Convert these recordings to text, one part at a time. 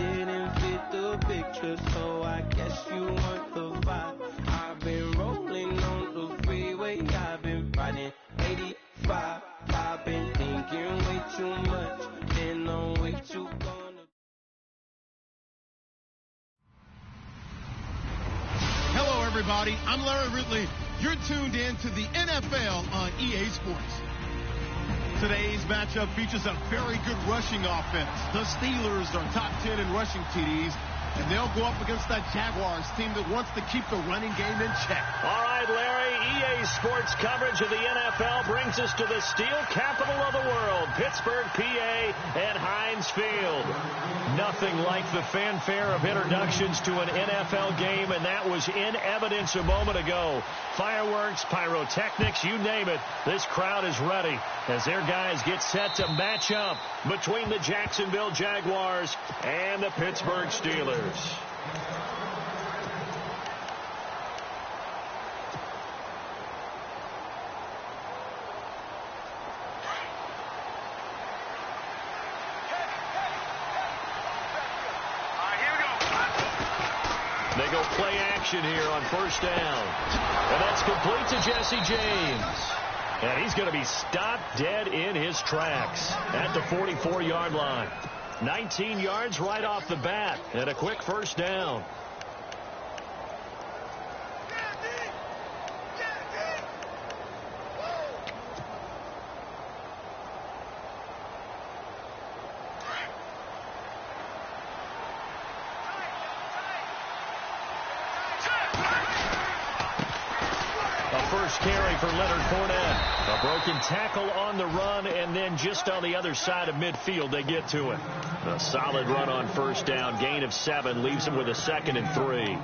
didn't fit the picture, so I guess you want the vibe. I've been rolling on the freeway, I've been riding 85. I've been thinking way too much, and I'm way too gonna. Hello, everybody. I'm Larry Ridley. You're tuned in to the NFL on EA Sports. Today's matchup features a very good rushing offense. The Steelers are top 10 in rushing TDs, and they'll go up against that Jaguars team that wants to keep the running game in check. All right, Larry, EA Sports coverage of the NFL brings us to the steel capital of the world, Pittsburgh, PA, and Heinz Field. Nothing like the fanfare of introductions to an NFL game, and that was in evidence a moment ago. Fireworks, pyrotechnics, you name it, this crowd is ready as their guys get set to match up between the Jacksonville Jaguars and the Pittsburgh Steelers. They go play action here on first down. And that's complete to Jesse James. And he's going to be stopped dead in his tracks at the 44-yard line. 19 yards right off the bat and a quick first down. First carry for Leonard Fournette. A broken tackle on the run, and then just on the other side of midfield, they get to it. A solid run on first down. Gain of 7 leaves him with a 2nd and 3.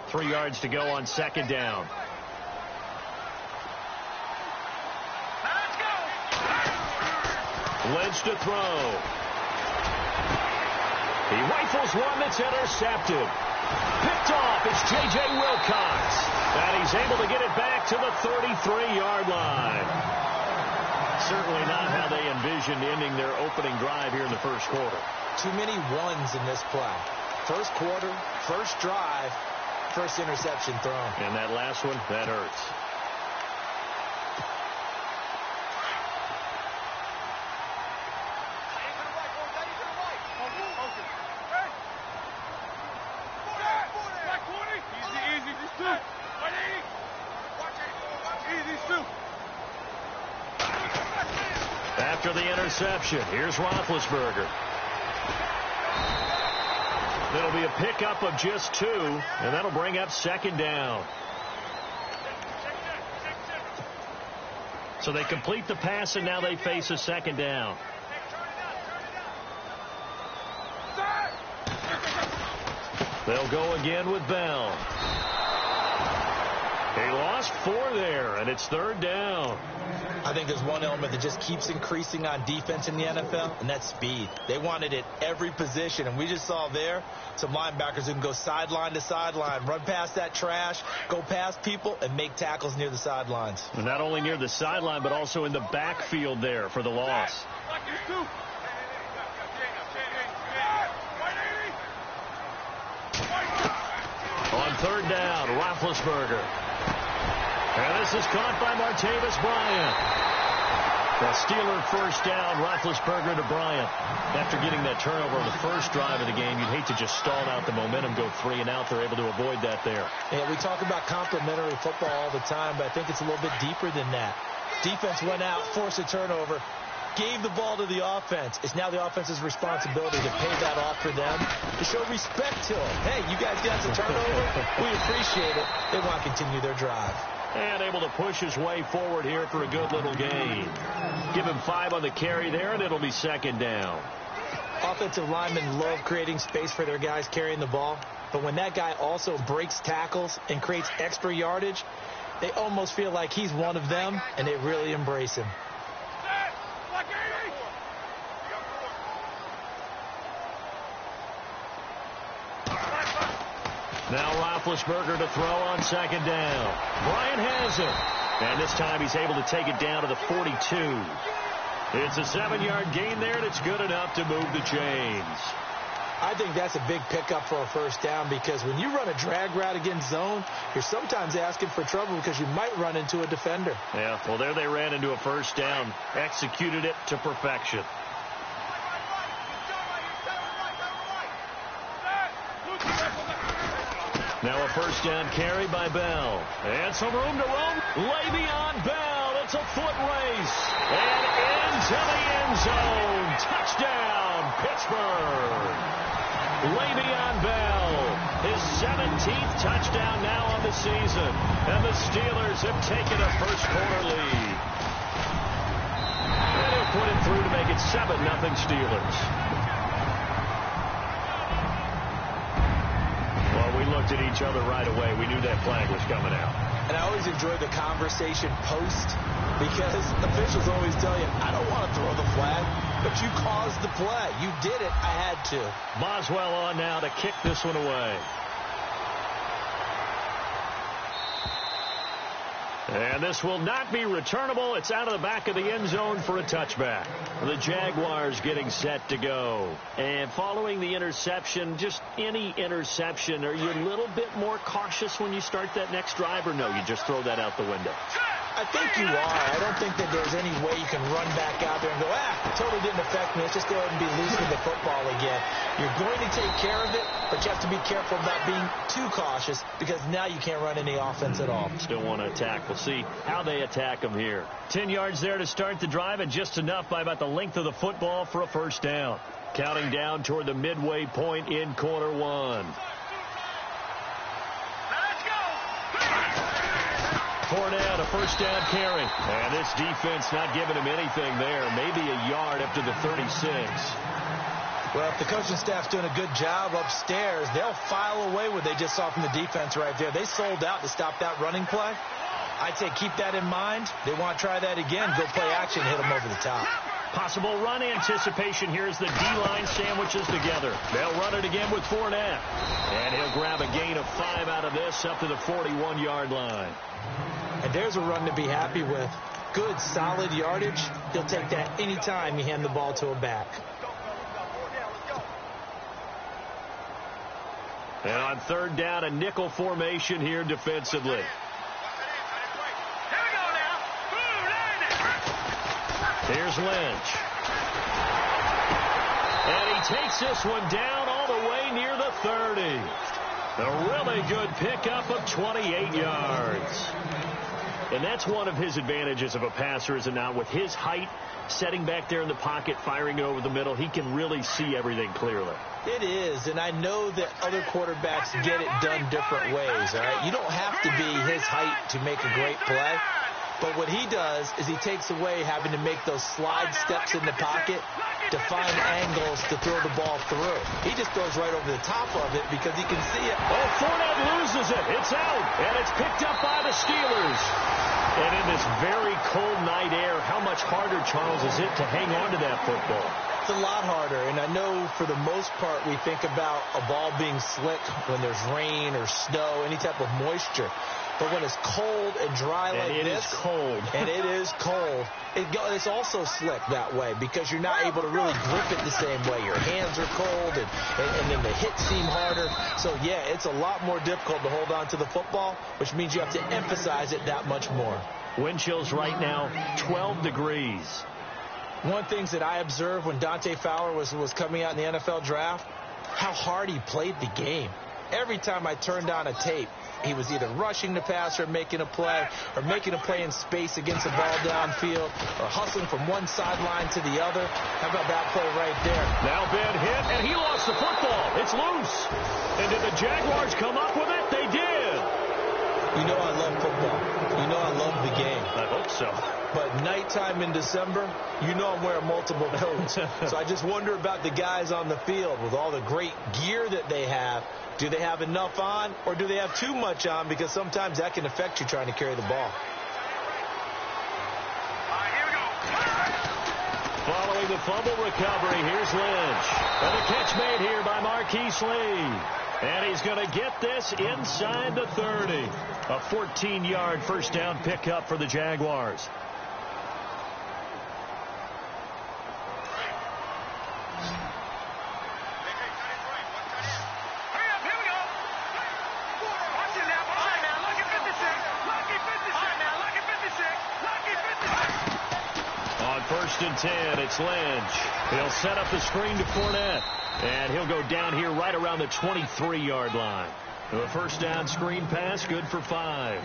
Three yards to go on second down. Lynch to throw. He rifles one that's intercepted. Picked off. It's J.J. Wilcox. And he's able to get it back to the 33-yard line. Certainly not how they envisioned ending their opening drive here in the first quarter. Too many ones in this play. First quarter, first drive, first interception thrown. And that last one, that hurts. After the interception, here's Roethlisberger. It'll be a pickup of just 2, and that'll bring up second down. So they complete the pass, and now they face a second down. They'll go again with Bell. He lost 4 there, and it's third down. I think there's one element that just keeps increasing on defense in the NFL, and that's speed. They want it at every position, and we just saw there some linebackers who can go sideline to sideline, run past that trash, go past people, and make tackles near the sidelines. And not only near the sideline, but also in the backfield there for the loss. On third down, Roethlisberger. And this is caught by Martavis Bryant. The Steeler first down, Roethlisberger to Bryant. After getting that turnover on the first drive of the game, you'd hate to just stall out the momentum, go 3 and out. They're able to avoid that there. Yeah, we talk about complementary football all the time, but I think it's a little bit deeper than that. Defense went out, forced a turnover, gave the ball to the offense. It's now the offense's responsibility to pay that off for them, to show respect to them. Hey, you guys got the turnover. We appreciate it. They want to continue their drive. And able to push his way forward here for a good little gain. Give him 5 on the carry there, and it'll be second down. Offensive linemen love creating space for their guys carrying the ball, but when that guy also breaks tackles and creates extra yardage, they almost feel like he's one of them, and they really embrace him. Now Roethlisberger to throw on second down. Bryant has it. And this time he's able to take it down to the 42. It's a 7-yard gain there, and it's good enough to move the chains. I think that's a big pickup for a first down, because when you run a drag route against zone, you're sometimes asking for trouble because you might run into a defender. Yeah, well, there they ran into a first down. Executed it to perfection. Now a first down carry by Bell. And some room to roam. Le'Veon Bell. It's a foot race. And into the end zone. Touchdown, Pittsburgh. Le'Veon Bell. His 17th touchdown now on the season. And the Steelers have taken a first-quarter lead. And he'll put it through to make it 7-0 Steelers. We looked at each other right away. We knew that flag was coming out. And I always enjoy the conversation post, because officials always tell you, I don't want to throw the flag, but you caused the play. You did it. I had to. Boswell on now to kick this one away. And this will not be returnable. It's out of the back of the end zone for a touchback. The Jaguars getting set to go. And following the interception, just any interception, are you a little bit more cautious when you start that next drive, or no, you just throw that out the window? I think you are. I don't think that there's any way you can run back out there and go, totally didn't affect me. Let's just go ahead and be loose with the football again. You're going to take care of it, but you have to be careful about being too cautious, because now you can't run any offense at all. Still want to attack. We'll see how they attack them here. 10 yards there to start the drive, and just enough by about the length of the football for a first down. Counting down toward the midway point in quarter one. Fournette, a first down carry. And this defense not giving him anything there. Maybe a yard up to the 36. Well, if the coaching staff's doing a good job upstairs, they'll file away what they just saw from the defense right there. They sold out to stop that running play. I'd say keep that in mind. They want to try that again. Go play action, hit them over the top. Possible run anticipation here as the D-line sandwiches together. They'll run it again with Fournette. And he'll grab a gain of 5 out of this up to the 41-yard line. And there's a run to be happy with. Good, solid yardage. He'll take that anytime you hand the ball to a back. And on third down, a nickel formation here defensively. Here's Lynch. And he takes this one down all the way near the 30. A really good pickup of 28 yards. And that's one of his advantages of a passer, is it not? With his height, setting back there in the pocket, firing it over the middle, he can really see everything clearly. It is, and I know that other quarterbacks get it done different ways, all right? You don't have to be his height to make a great play. But what he does is he takes away having to make those slide steps in the pocket to find angles to throw the ball through. He just throws right over the top of it because he can see it. Oh, Fournette loses it. It's out, and it's picked up by the Steelers. And in this very cold night air, how much harder, Charles, is it to hang on to that football? It's a lot harder, and I know for the most part we think about a ball being slick when there's rain or snow, any type of moisture. But when it's cold and dry like this, it is cold. And it is cold, it's also slick that way because you're not able to really grip it the same way. Your hands are cold, and then the hits seem harder. So, yeah, it's a lot more difficult to hold on to the football, which means you have to emphasize it that much more. Wind chills right now, 12 degrees. One thing that I observed when Dante Fowler was coming out in the NFL draft, how hard he played the game. Every time I turned on a tape, he was either rushing the passer, making a play, or making a play in space against the ball downfield, or hustling from one sideline to the other. How about that play right there? Now Ben hit, and he lost the football. It's loose. And did the Jaguars come up with it? They did. You know I love football. You know I love the game. I hope so. But nighttime in December, you know I'm wearing multiple coats. So I just wonder about the guys on the field with all the great gear that they have. Do they have enough on, or do they have too much on? Because sometimes that can affect you trying to carry the ball. Following the fumble recovery, here's Lynch. And the catch made here by Marquise Lee. And he's going to get this inside the 30. A 14-yard first down pickup for the Jaguars. On 1st and 10, it's Lynch. He'll set up the screen to Fournette. And he'll go down here right around the 23-yard line. A first down screen pass, good for 5.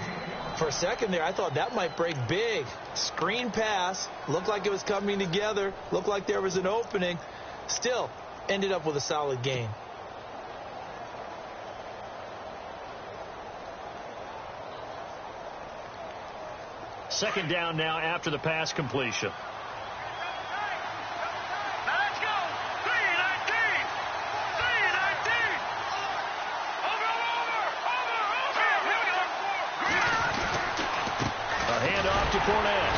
For a second there, I thought that might break big. Screen pass, looked like it was coming together, looked like there was an opening. Still, ended up with a solid gain. Second down now after the pass completion. To Fournette.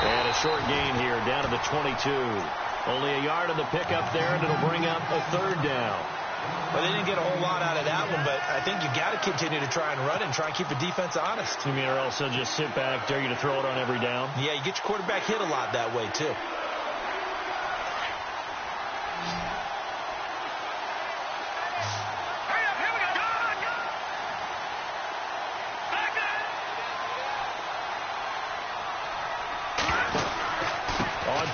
And a short gain here down to the 22. Only a yard on the pickup there, and it'll bring up a third down. Well, they didn't get a whole lot out of that one, but I think you got to continue to try and run and try and keep the defense honest. You mean, or else they'll just sit back, dare you to throw it on every down? Yeah, you get your quarterback hit a lot that way, too.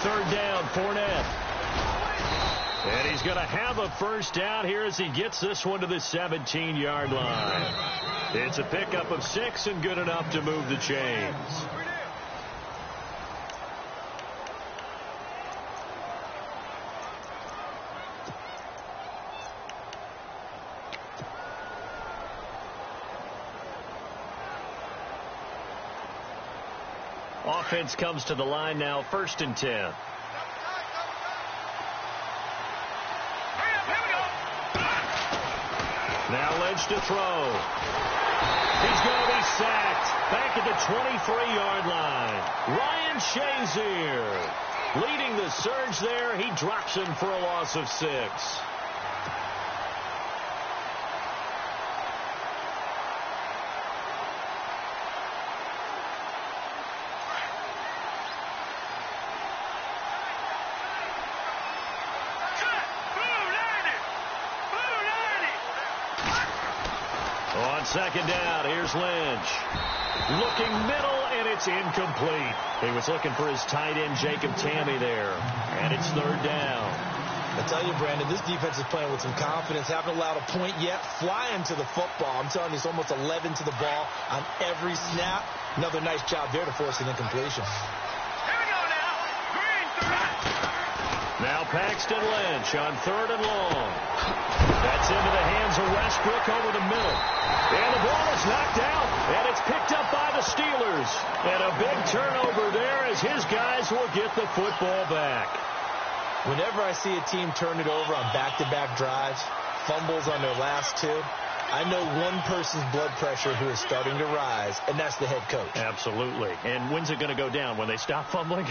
Third down, Fournette. And he's going to have a first down here as he gets this one to the 17-yard line. It's a pickup of 6 and good enough to move the chains. Offense comes to the line now, 1st and 10. Now Lynch to throw. He's going to be sacked back at the 23-yard line. Ryan Shazier leading the surge there. He drops him for a loss of 6. Second down, here's Lynch. Looking middle, and it's incomplete. He was looking for his tight end, Jacob Tamme there. And it's third down. I tell you, Brandon, this defense is playing with some confidence. Haven't allowed a point yet. Flying to the football. I'm telling you, it's almost 11 to the ball on every snap. Another nice job there to force an incompletion. Here we go now. Green, 3. Now Paxton Lynch on 3rd and long. That's into the hands of Westbrook over the middle. And the ball is knocked out, and it's picked up by the Steelers. And a big turnover there as his guys will get the football back. Whenever I see a team turn it over on back-to-back drives, fumbles on their last 2, I know one person's blood pressure who is starting to rise, and that's the head coach. Absolutely. And when's it going to go down? When they stop fumbling?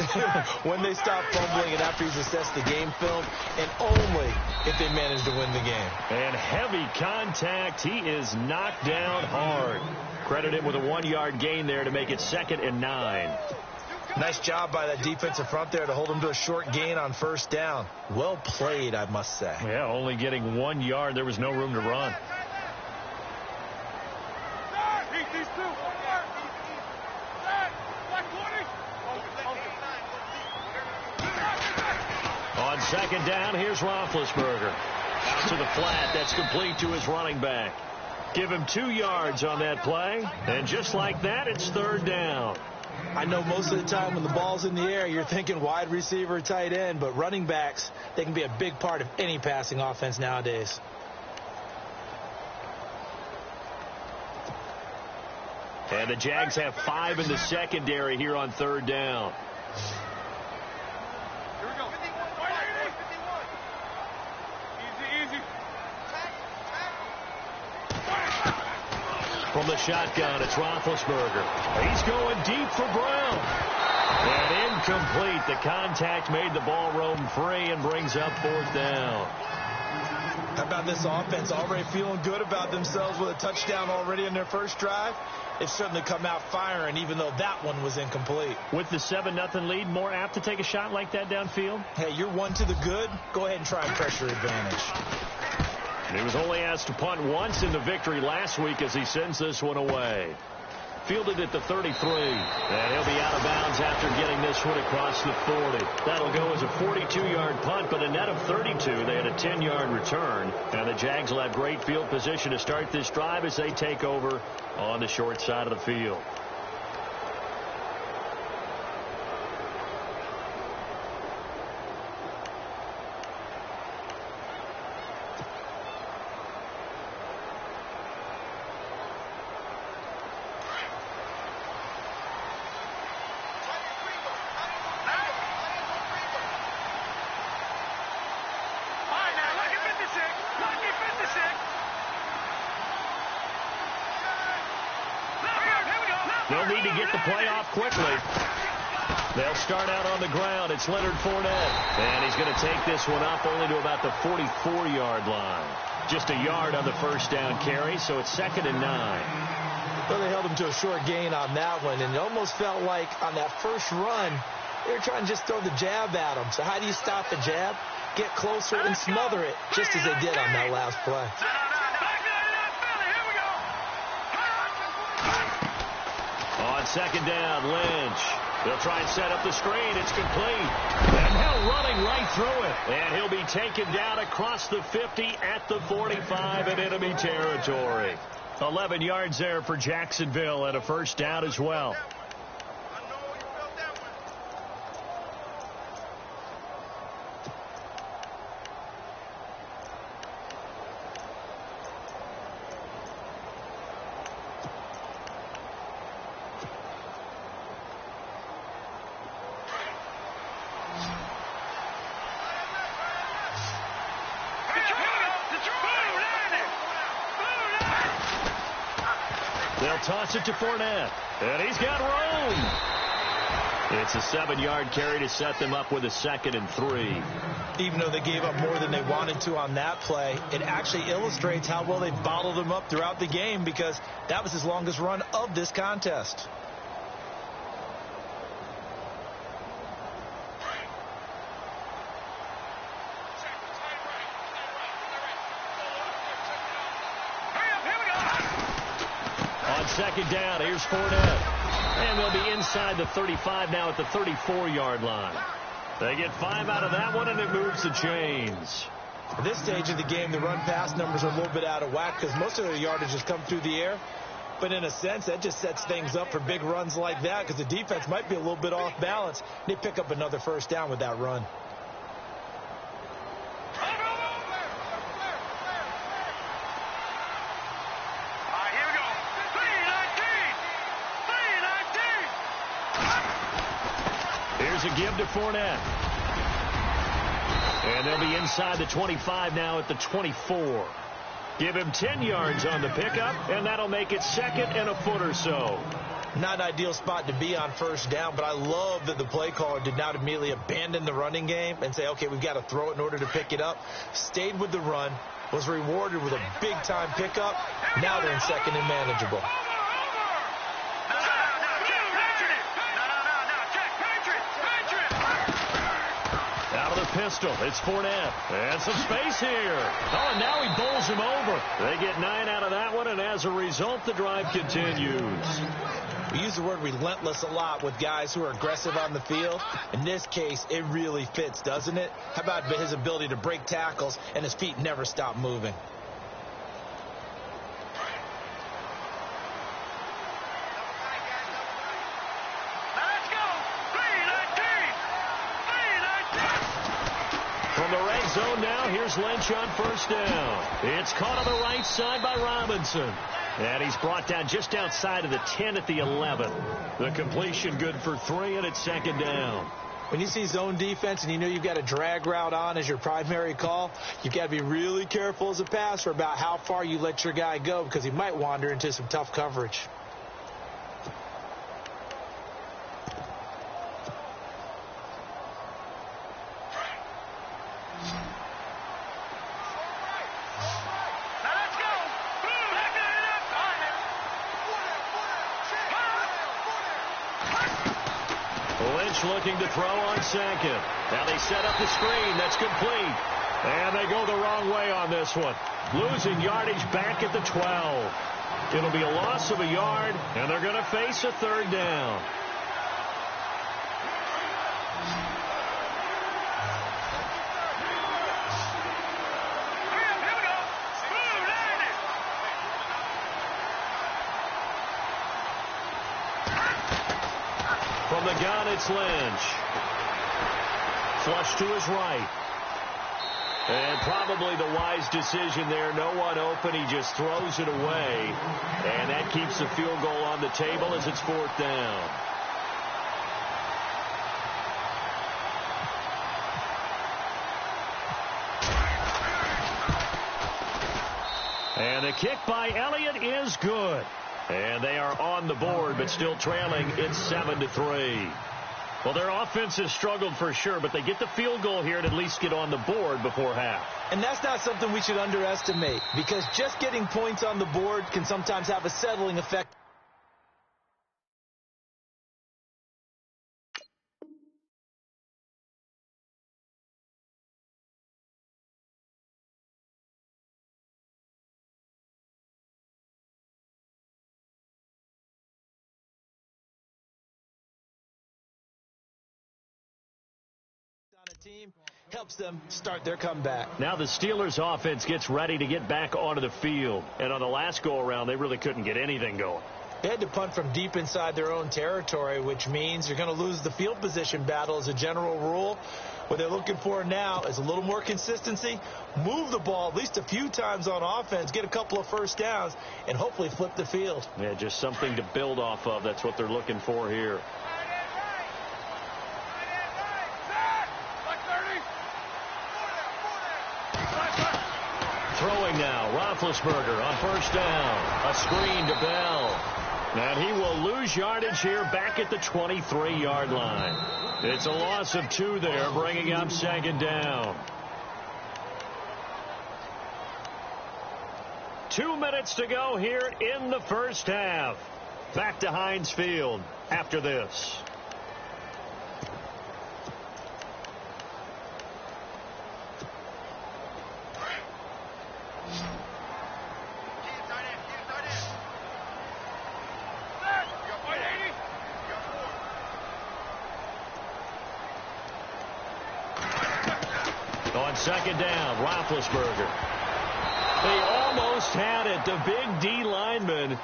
When they stop fumbling and after he's assessed the game film, and only if they manage to win the game. And heavy contact. He is knocked down hard. Credit him with a 1-yard gain there to make it 2nd and 9. Nice job by that defensive front there to hold him to a short gain on 1st down. Well played, I must say. Yeah, only getting 1 yard. There was no room to run. On 2nd down, here's Roethlisberger. Out to the flat. That's complete to his running back. Give him 2 yards on that play. And just like that, it's 3rd down. I know most of the time when the ball's in the air, you're thinking wide receiver, tight end, but running backs, they can be a big part of any passing offense nowadays. And the Jags have 5 in the secondary here on 3rd down. Here we go. 51. Easy. From the shotgun, it's Roethlisberger. He's going deep for Brown. And incomplete. The contact made the ball roam free and brings up 4th down. How about this offense already feeling good about themselves with a touchdown already in their first drive? They've certainly come out firing, even though that one was incomplete. With the 7-0 lead, more apt to take a shot like that downfield? Hey, you're one to the good. Go ahead and try and pressure advantage. He was only asked to punt once in the victory last week as he sends this one away. Fielded at the 33. And he'll be out of bounds after getting this one across the 40. That'll go as a 42-yard punt, but a net of 32. They had a 10-yard return. And the Jags will have great field position to start this drive as they take over on the short side of the field. They'll need to get the play off quickly. They'll start out on the ground. It's Leonard Fournette. And he's going to take this one up only to about the 44-yard line. Just a yard on the first down carry, so it's 2nd and 9. Well, they held him to a short gain on that one, and it almost felt like on that first run, they were trying to just throw the jab at him. So how do you stop the jab? Get closer and smother it, just as they did on that last play. On 2nd down, Lynch. They'll try and set up the screen. It's complete. And now running right through it. And he'll be taken down across the 50 at the 45 in enemy territory. 11 yards there for Jacksonville and a first down as well. They'll toss it to Fournette. And he's got room. It's a 7-yard carry to set them up with a 2nd and 3. Even though they gave up more than they wanted to on that play, it actually illustrates how well they bottled them up throughout the game, because that was his longest run of this contest. On 2nd down, here's Fournette. And they'll be inside the 35 now at the 34-yard line. They get 5 out of that one, and it moves the chains. At this stage of the game, the run-pass numbers are a little bit out of whack because most of their yardage has come through the air. But in a sense, that just sets things up for big runs like that because the defense might be a little bit off balance. They pick up another first down with that run. Here's a give to Fournette. And they'll be inside the 25 now at the 24. Give him 10 yards on the pickup, and that'll make it 2nd and a foot or so. Not an ideal spot to be on first down, but I love that the play caller did not immediately abandon the running game and say, okay, we've got to throw it in order to pick it up. Stayed with the run, was rewarded with a big-time pickup. Now they're in 2nd and manageable. Pistol. It's Fournette. And some space here. Oh, and now he bowls him over. They get 9 out of that one, and as a result, the drive continues. We use the word relentless a lot with guys who are aggressive on the field. In this case, it really fits, doesn't it? How about his ability to break tackles and his feet never stop moving? From the red zone now, here's Lynch on first down. It's caught on the right side by Robinson. And he's brought down just outside of the 10 at the 11. The completion good for 3, and it's 2nd down. When you see zone defense and you know you've got a drag route on as your primary call, you've got to be really careful as a passer about how far you let your guy go because he might wander into some tough coverage. Lynch looking to throw on second. Now they set up the screen. That's complete. And they go the wrong way on this one. Losing yardage back at the 12. It'll be a loss of a yard, and they're going to face a third down. From the gun, it's Lynch. Flush to his right. And probably the wise decision there. No one open. He just throws it away. And that keeps the field goal on the table as it's fourth down. And the kick by Elliott is good. And they are on the board, but still trailing. It's 7-3. Well, their offense has struggled for sure, but they get the field goal here and at least get on the board before half. And that's not something we should underestimate, because just getting points on the board can sometimes have a settling effect. Team helps them start their comeback. Now the Steelers offense gets ready to get back onto the field. And on the last go-around, they really couldn't get anything going. They had to punt from deep inside their own territory, which means you're going to lose the field position battle as a general rule. What they're looking for now is a little more consistency, move the ball at least a few times on offense, get a couple of first downs, and hopefully flip the field. Yeah, just something to build off of. That's what they're looking for here. Throwing now, Roethlisberger on first down. A screen to Bell. And he will lose yardage here back at the 23-yard line. It's a loss of 2 there, bringing up second down. 2 minutes to go here in the first half. Back to Heinz Field after this. On second down, Roethlisberger. They almost had it. The big D lineman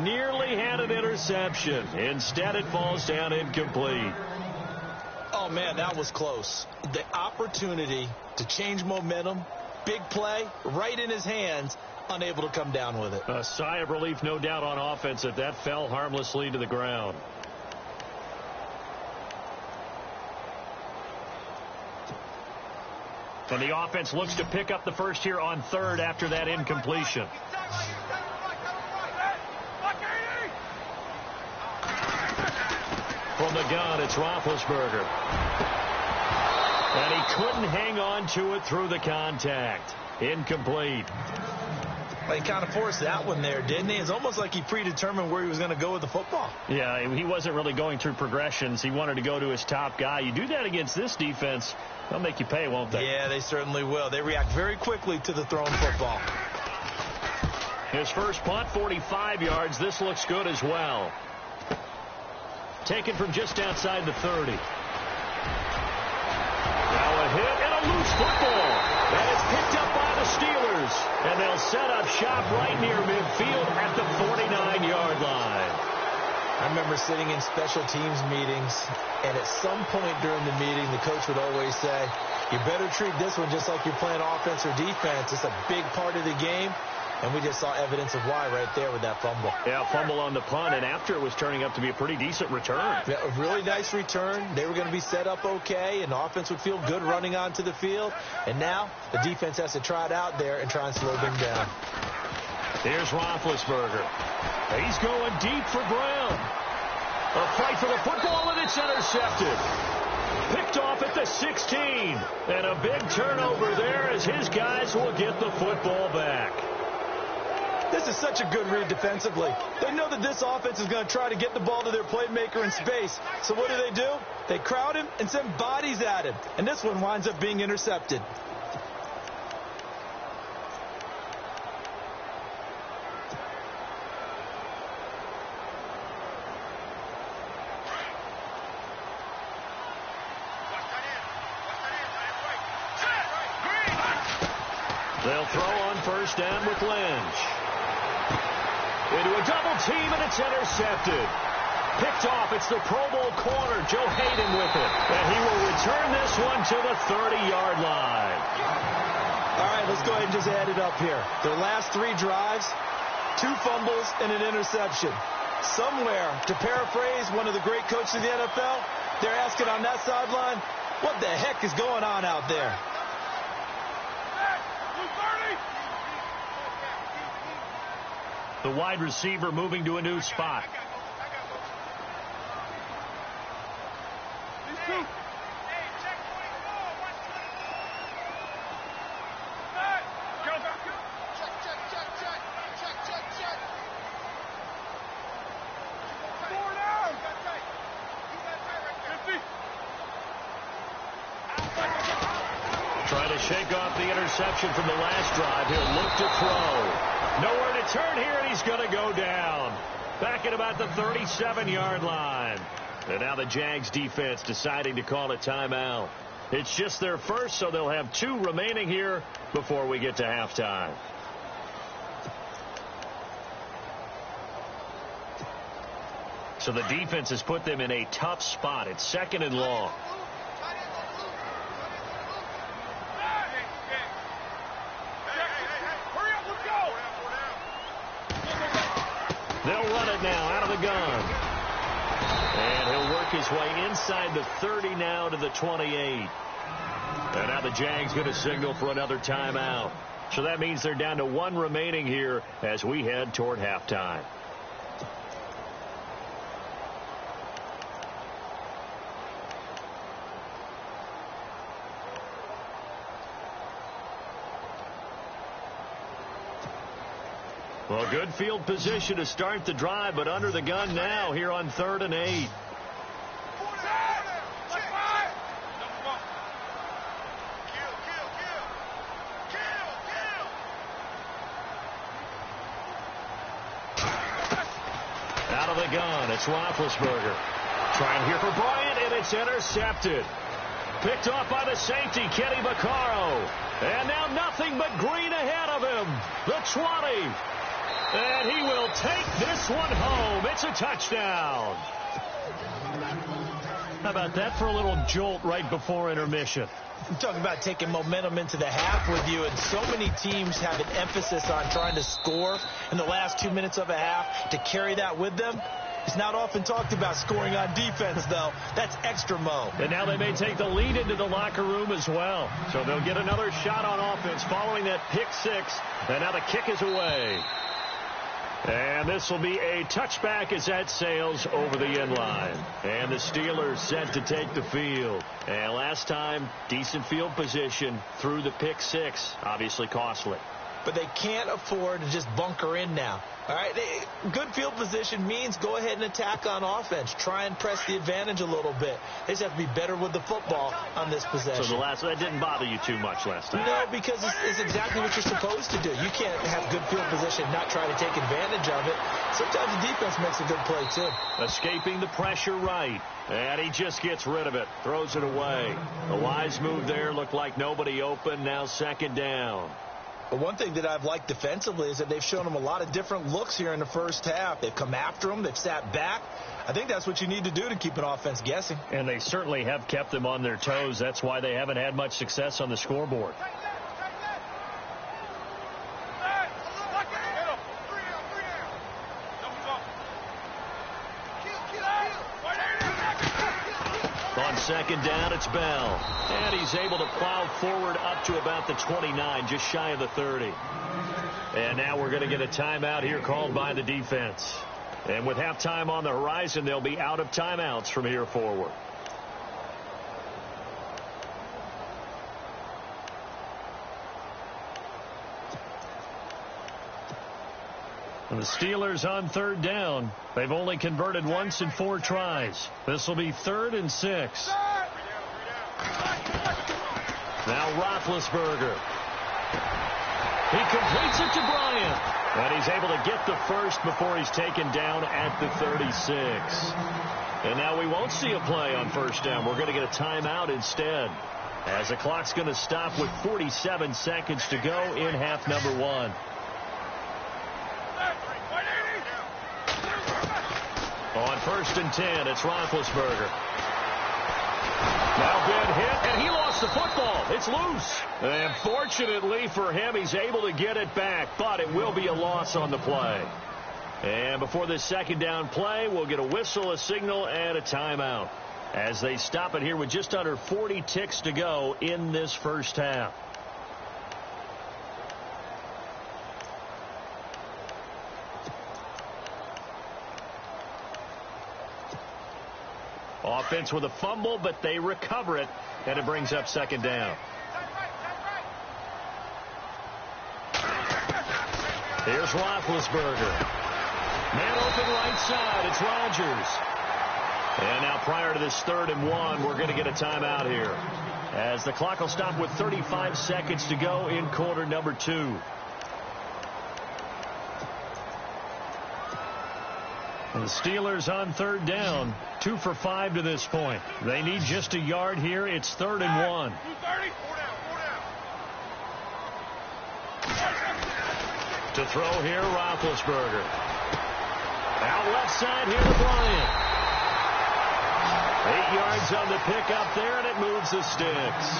nearly had an interception. Instead, it falls down incomplete. Oh, man, that was close. The opportunity to change momentum, big play, right in his hands, unable to come down with it. A sigh of relief, no doubt, on offense that fell harmlessly to the ground. And the offense looks to pick up the first here on third after that incompletion. From the gun, it's Roethlisberger. And he couldn't hang on to it through the contact. Incomplete. Well, he kind of forced that one there, didn't he? It's almost like he predetermined where he was going to go with the football. Yeah, he wasn't really going through progressions. He wanted to go to his top guy. You do that against this defense, they'll make you pay, won't they? Yeah, they certainly will. They react very quickly to the thrown football. His first punt, 45 yards. This looks good as well. Taken from just outside the 30. Now a hit and a loose football. And it's picked up by the Steelers. And they'll set up shop right near midfield at the 49-yard line. I remember sitting in special teams meetings, and at some point during the meeting, the coach would always say, you better treat this one just like you're playing offense or defense. It's a big part of the game. And we just saw evidence of why right there with that fumble. Yeah, fumble on the punt, and after it was turning up to be a pretty decent return. Yeah, a really nice return. They were going to be set up okay, and the offense would feel good running onto the field. And now the defense has to try it out there and try and slow them down. Here's Roethlisberger. He's going deep for Brown. A fight for the football, and it's intercepted. Picked off at the 16. And a big turnover there as his guys will get the football back. This is such a good read defensively. They know that this offense is going to try to get the ball to their playmaker in space. So what do? They crowd him and send bodies at him. And this one winds up being intercepted. They'll throw on first down with Lynch. Into a double team, and it's intercepted. Picked off. It's the Pro Bowl corner, Joe Hayden, with it. And he will return this one to the 30-yard line. All right, let's go ahead and just add it up here. Their last 3 drives, 2 fumbles and an interception. Somewhere, to paraphrase one of the great coaches of the NFL, they're asking on that sideline, what the heck is going on out there? The wide receiver moving to a new spot. Trying to shake off the interception from the last drive. He'll look to throw. Nowhere to turn here, and he's going to go down. Back at about the 37-yard line. And now the Jags defense deciding to call a timeout. It's just their first, so they'll have 2 remaining here before we get to halftime. So the defense has put them in a tough spot. It's 2nd and long. They'll run it now out of the gun. And he'll work his way inside the 30 now to the 28. And now the Jags going to signal for another timeout. So that means they're down to 1 remaining here as we head toward halftime. Well, good field position to start the drive, but under the gun now here on 3rd and 8. Out of the gun, it's Roethlisberger. Trying here for Bryant, and it's intercepted. Picked off by the safety, Kenny Vaccaro. And now nothing but green ahead of him. The 20. And he will take this one home. It's a touchdown. How about that for a little jolt right before intermission? I'm talking about taking momentum into the half with you, and so many teams have an emphasis on trying to score in the last 2 minutes of a half to carry that with them. It's not often talked about scoring on defense, though. That's extra mo. And now they may take the lead into the locker room as well. So they'll get another shot on offense following that pick 6. And now the kick is away. And this will be a touchback as that sails over the end line. And the Steelers set to take the field. And last time, decent field position through the pick 6. Obviously costly. But they can't afford to just bunker in now. All right, good field position means go ahead and attack on offense. Try and press the advantage a little bit. They just have to be better with the football on this possession. So that didn't bother you too much last time? No, because it's exactly what you're supposed to do. You can't have good field position and not try to take advantage of it. Sometimes the defense makes a good play, too. Escaping the pressure right. And he just gets rid of it. Throws it away. A wise move there. Looked like nobody open. Now 2nd down. But one thing that I've liked defensively is that they've shown them a lot of different looks here in the first half. They've come after them. They've sat back. I think that's what you need to do to keep an offense guessing. And they certainly have kept them on their toes. That's why they haven't had much success on the scoreboard. On 2nd down, it's Bell. And he's able to plow forward up to about the 29, just shy of the 30. And now we're going to get a timeout here called by the defense. And with halftime on the horizon, they'll be out of timeouts from here forward. The Steelers on third down. They've only converted once in 4 tries. This will be 3rd and 6. Now Roethlisberger. He completes it to Bryant. And he's able to get the first before he's taken down at the 36. And now we won't see a play on first down. We're going to get a timeout instead, as the clock's going to stop with 47 seconds to go in half number 1. On 1st and 10, it's Roethlisberger. Now been hit, and he lost the football. It's loose. And fortunately for him, he's able to get it back, but it will be a loss on the play. And before this second down play, we'll get a whistle, a signal, and a timeout, as they stop it here with just under 40 ticks to go in this first half. Offense with a fumble, but they recover it, and it brings up second down. Here's Roethlisberger. Man open right side. It's Rodgers. And now prior to this 3rd and 1, we're going to get a timeout here, as the clock will stop with 35 seconds to go in quarter number 2. And the Steelers on third down, 2 for 5 to this point. They need just a yard here. It's 3rd and 1. To throw here, Roethlisberger. Out left side here to Bryant. 8 yards on the pickup there, and it moves the sticks.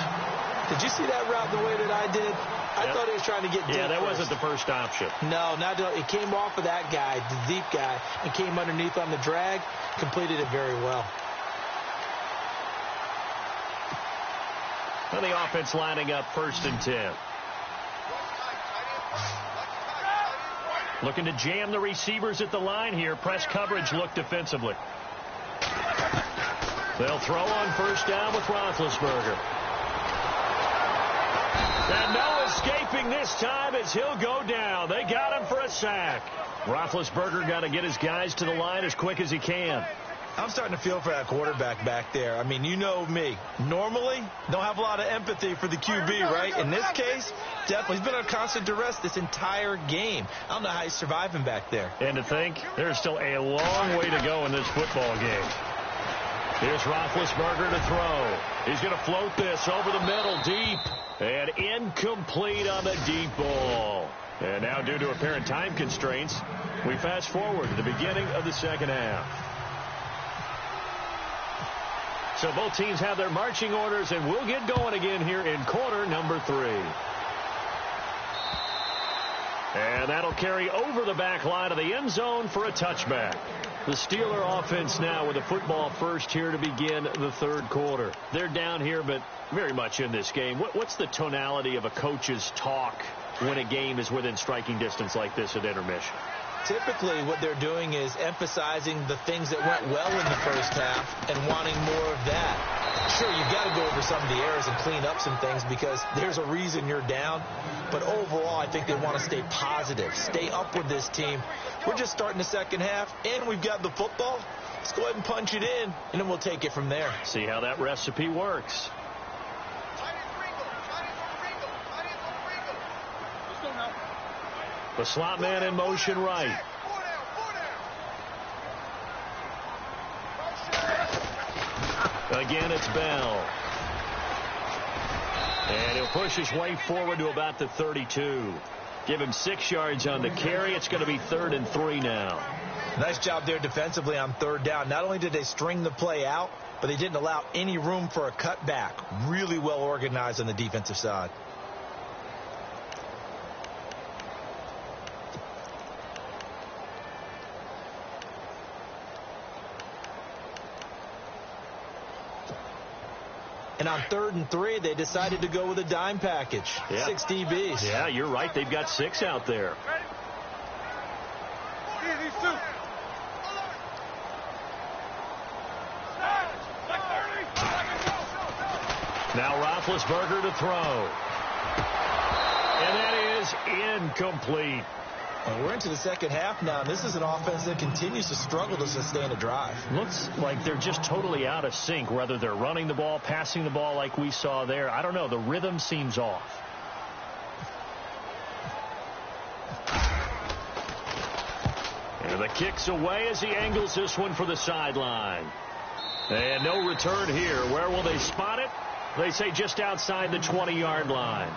Did you see that route the way that I did? I thought he was trying to get deep. Yeah, that wasn't the first option. No, it came off of that guy, the deep guy, and came underneath on the drag. Completed it very well. And the offense lining up 1st and 10. Looking to jam the receivers at the line here. Press coverage look defensively. They'll throw on first down with Roethlisberger. And no escaping this time as he'll go down. They got him for a sack. Roethlisberger got to get his guys to the line as quick as he can. I'm starting to feel for that quarterback back there. I mean, you know me. Normally, don't have a lot of empathy for the QB, right? In this case, definitely. He's been on constant duress this entire game. I don't know how he's surviving back there. And to think, there's still a long way to go in this football game. Here's Roethlisberger to throw. He's going to float this over the middle deep. And incomplete on the deep ball. And now, due to apparent time constraints, we fast forward to the beginning of the second half. So both teams have their marching orders, and we'll get going again here in quarter number 3. And that'll carry over the back line of the end zone for a touchback. The Steeler offense now with the football first here to begin the 3rd quarter. They're down here, but very much in this game. What's the tonality of a coach's talk when a game is within striking distance like this at intermission? Typically, what they're doing is emphasizing the things that went well in the first half and wanting more of that. Sure, you've got to go over some of the errors and clean up some things because there's a reason you're down. But overall, I think they want to stay positive, stay up with this team. We're just starting the second half, and we've got the football. Let's go ahead and punch it in, and then we'll take it from there. See how that recipe works. The slot man in motion right. Again, it's Bell. And he'll push his way forward to about the 32. Give him 6 yards on the carry. It's going to be 3rd and 3 now. Nice job there defensively on 3rd down. Not only did they string the play out, but they didn't allow any room for a cutback. Really well organized on the defensive side. And on 3rd and 3, they decided to go with a dime package. Yeah. 6 DBs. Yeah, you're right. They've got 6 out there. Now Roethlisberger to throw. And that is incomplete. And we're into the second half now. This is an offense that continues to struggle to sustain a drive. Looks like they're just totally out of sync, whether they're running the ball, passing the ball like we saw there. I don't know. The rhythm seems off. And the kick's away as he angles this one for the sideline. And no return here. Where will they spot it? They say just outside the 20-yard line.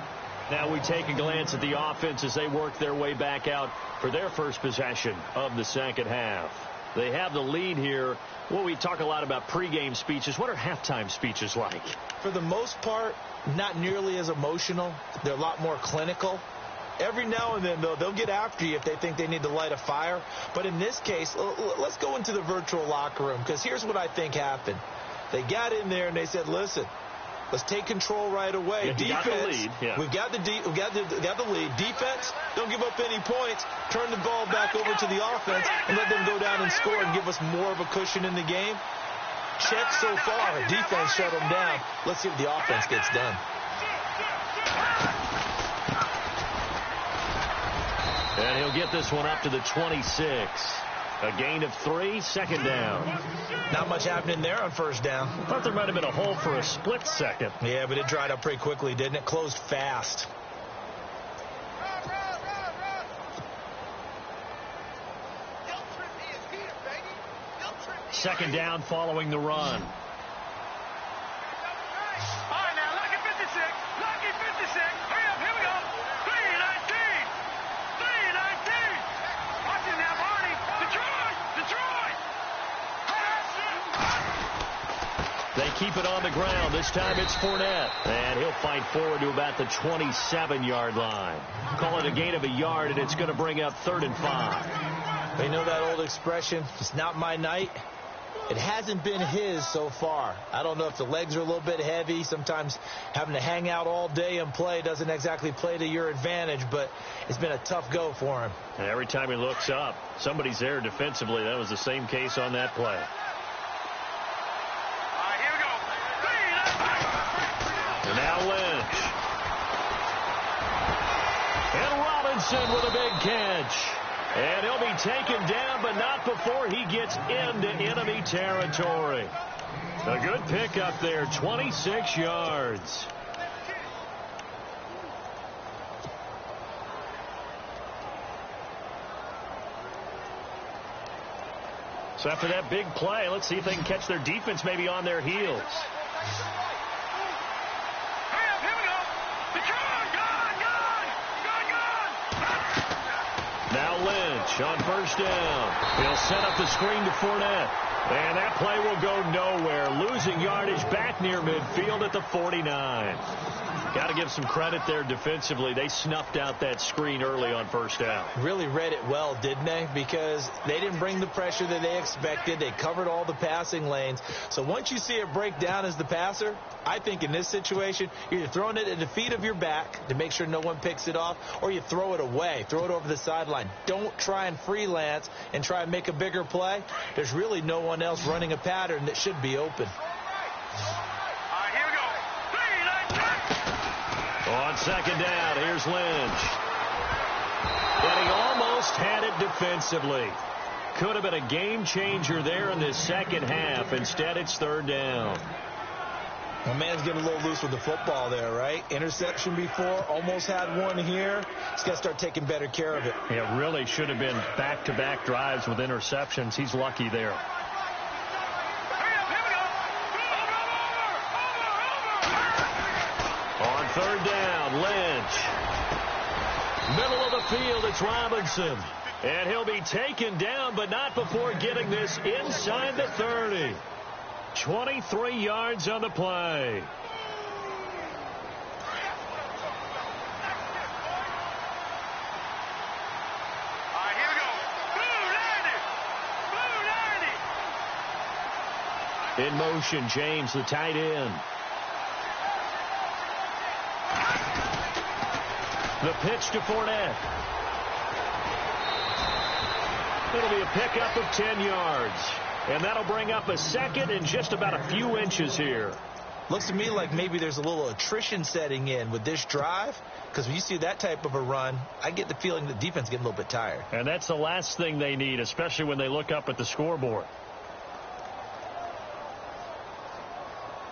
Now we take a glance at the offense as they work their way back out for their first possession of the second half. They have the lead here. Well, we talk a lot about pregame speeches. What are halftime speeches like? For the most part, not nearly as emotional. They're a lot more clinical. Every now and then, though, they'll get after you if they think they need to light a fire. But in this case, let's go into the virtual locker room, because here's what I think happened. They got in there and they said, listen, let's take control right away. Yeah, defense, we've got the lead. Defense, don't give up any points. Turn the ball back over to the offense and let them go down and score and give us more of a cushion in the game. Check so far. Defense shut them down. Let's see what the offense gets done. And he'll get this one up to the 26. A gain of 3, second down. Not much happening there on first down. Thought there might have been a hole for a split second. Yeah, but it dried up pretty quickly, didn't it? Closed fast. Second down following the run. They keep it on the ground. This time it's Fournette. And he'll fight forward to about the 27-yard line. Call it a gain of a yard, and it's going to bring up 3rd and 5. They know that old expression, it's not my night. It hasn't been his so far. I don't know if the legs are a little bit heavy. Sometimes having to hang out all day and play doesn't exactly play to your advantage, but it's been a tough go for him. And every time he looks up, somebody's there defensively. That was the same case on that play. And now Lynch. And Robinson with a big catch. And he'll be taken down, but not before he gets into enemy territory. A good pickup there, 26 yards. So after that big play, let's see if they can catch their defense maybe on their heels. Now Lynch on first down. He'll set up the screen to Fournette. And that play will go nowhere. Losing yardage back near midfield at the 49. Got to give some credit there defensively. They snuffed out that screen early on first down. Really read it well, didn't they? Because they didn't bring the pressure that they expected. They covered all the passing lanes. So once you see it break down as the passer, I think in this situation, you're either throwing it at the feet of your back to make sure no one picks it off, or you throw it away. Throw it over the sideline. Don't try and freelance and try and make a bigger play. There's really no one else running a pattern that should be open. On second down, here's Lynch. And he almost had it defensively. Could have been a game changer there in this second half. Instead, it's third down. My man's getting a little loose with the football there, right? Interception before, almost had one here. He's got to start taking better care of it. It really should have been back-to-back drives with interceptions. He's lucky there. On third down, Lynch. Middle of the field, it's Robinson. And he'll be taken down, but not before getting this inside the 30. 23 yards on the play. In motion, James, the tight end. The pitch to Fournette. It'll be a pickup of 10 yards. And that'll bring up a second and just about a few inches here. Looks to me like maybe there's a little attrition setting in with this drive, because when you see that type of a run, I get the feeling the defense getting a little bit tired. And that's the last thing they need, especially when they look up at the scoreboard.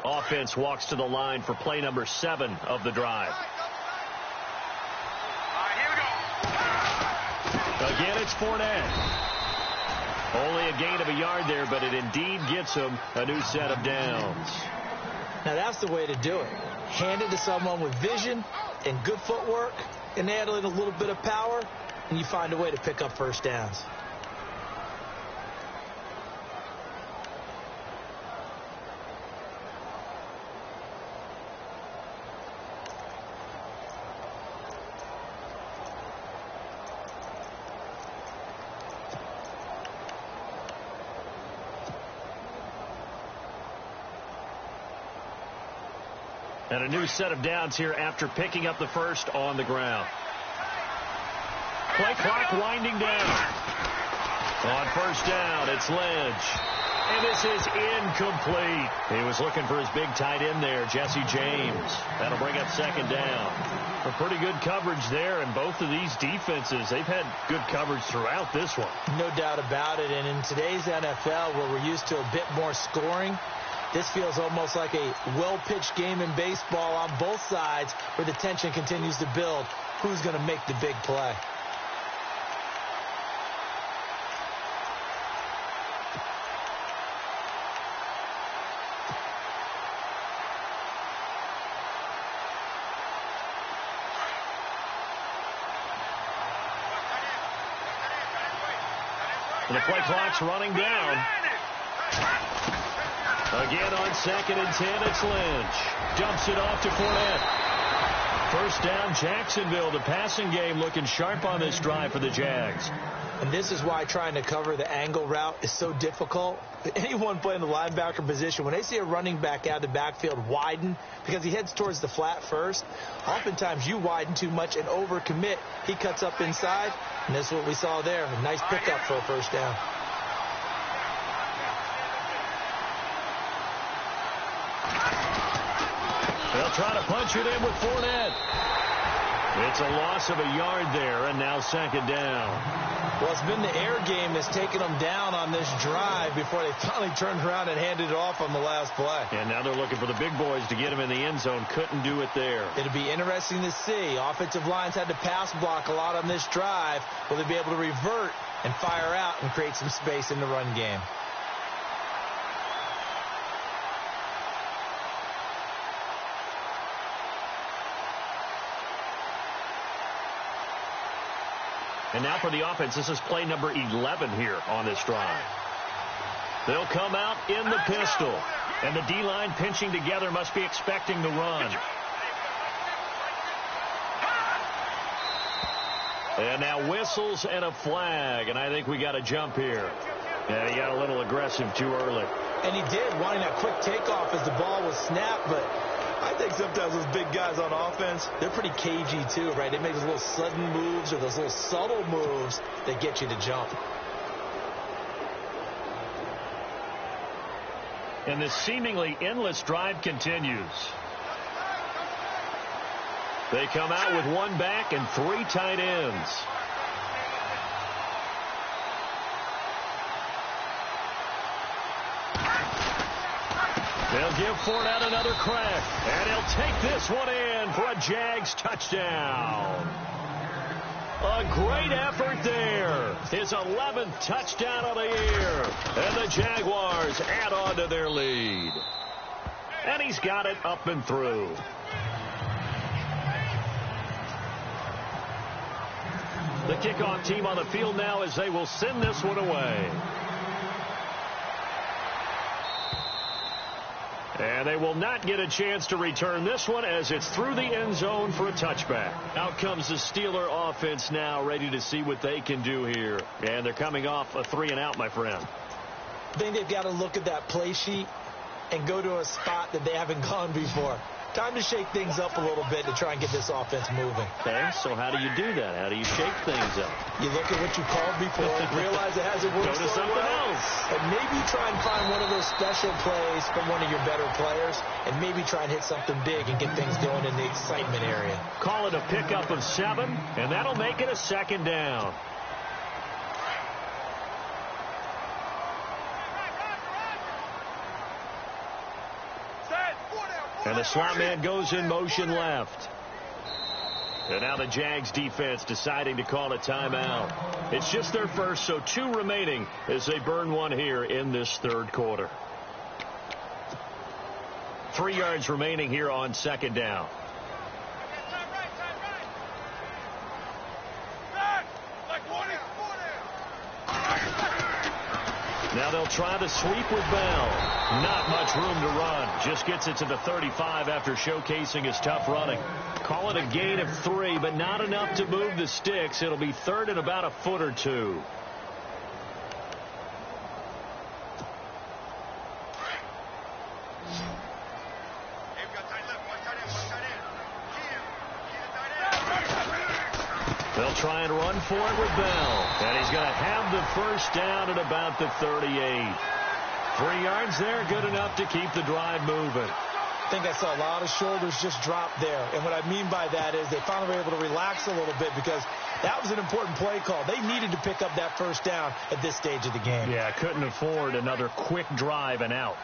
Offense walks to the line for play number 7 of the drive. Again, it's Fournette. Only a gain of a yard there, but it indeed gets him a new set of downs. Now, that's the way to do it. Hand it to someone with vision and good footwork, and add in a little bit of power, and you find a way to pick up first downs. And a new set of downs here after picking up the first on the ground. Play clock winding down. On first down, it's Lynch. And this is incomplete. He was looking for his big tight end there, Jesse James. That'll bring up second down. A pretty good coverage there, and both of these defenses, they've had good coverage throughout this one. No doubt about it. And in today's NFL, where we're used to a bit more scoring, this feels almost like a well-pitched game in baseball on both sides where the tension continues to build. Who's going to make the big play? And the play clock's running down. Again on 2nd and 10, it's Lynch. Dumps it off to Fournette. First down, Jacksonville. The passing game looking sharp on this drive for the Jags. And this is why trying to cover the angle route is so difficult. Anyone playing the linebacker position, when they see a running back out of the backfield widen, because he heads towards the flat first, oftentimes you widen too much and overcommit. He cuts up inside, and that's what we saw there. A nice pickup for a first down. They'll try to punch it in with Fournette. It's a loss of a yard there, and now second down. Well, it's been the air game that's taken them down on this drive before they finally turned around and handed it off on the last play. And now they're looking for the big boys to get him in the end zone. Couldn't do it there. It'll be interesting to see. Offensive lines had to pass block a lot on this drive. Will they be able to revert and fire out and create some space in the run game? And now for the offense, this is play number 11 here on this drive. They'll come out in the pistol. And the D-line pinching together must be expecting the run. And now whistles and a flag. And I think we got a jump here. Yeah, he got a little aggressive too early. And he did, wanting that quick takeoff as the ball was snapped, but I think sometimes those big guys on offense, they're pretty cagey too, right? They make those little sudden moves or those little subtle moves that get you to jump. And this seemingly endless drive continues. They come out with one back and 3 tight ends. They'll give Fournette another crack, and he'll take this one in for a Jags touchdown. A great effort there. His 11th touchdown of the year. And the Jaguars add on to their lead. And he's got it up and through. The kickoff team on the field now as they will send this one away. And they will not get a chance to return this one as it's through the end zone for a touchback. Out comes the Steeler offense now, ready to see what they can do here. And they're coming off a 3-and-out, my friend. I think they've got to look at that play sheet and go to a spot that they haven't gone before. time to shake things up a little bit to try and get this offense moving. Okay, so how do you do that? How do you shake things up? You look at what you called before, realize it hasn't worked Go to so something well, else. and maybe try and find one of those special plays from one of your better players, and maybe try and hit something big and get things going in the excitement area. Call it a pickup of 7, and that'll make it a 2nd down. And the slot man goes in motion left. And now the Jags defense deciding to call a timeout. It's just their first, so 2 remaining as they burn one here in this 3rd quarter. 3 yards remaining here on 2nd down. Now they'll try to sweep with Bell. Not much room to run. Just gets it to the 35 after showcasing his tough running. Call it a gain of 3, but not enough to move the sticks. It'll be 3rd and about a foot or 2. They'll try and run for it with Bell. And he's going to have the first down at about the 38. 3 yards there, good enough to keep the drive moving. I think I saw a lot of shoulders just drop there. And what I mean by that is they finally were able to relax a little bit because that was an important play call. They needed to pick up that first down at this stage of the game. Yeah, couldn't afford another quick drive and out.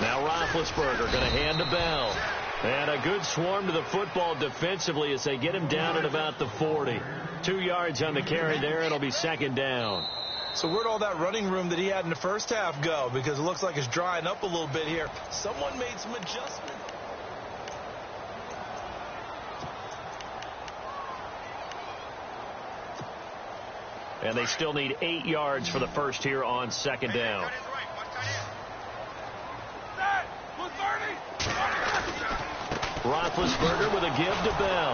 Now Roethlisberger going to hand to Bell. And a good swarm to the football defensively as they get him down at about the 40. 2 yards on the carry there. It'll be 2nd down. So where'd all that running room that he had in the first half go? Because it looks like it's drying up a little bit here. Someone made some adjustments. And they still need 8 yards for the first here on 2nd down. Roethlisberger with a give to Bell.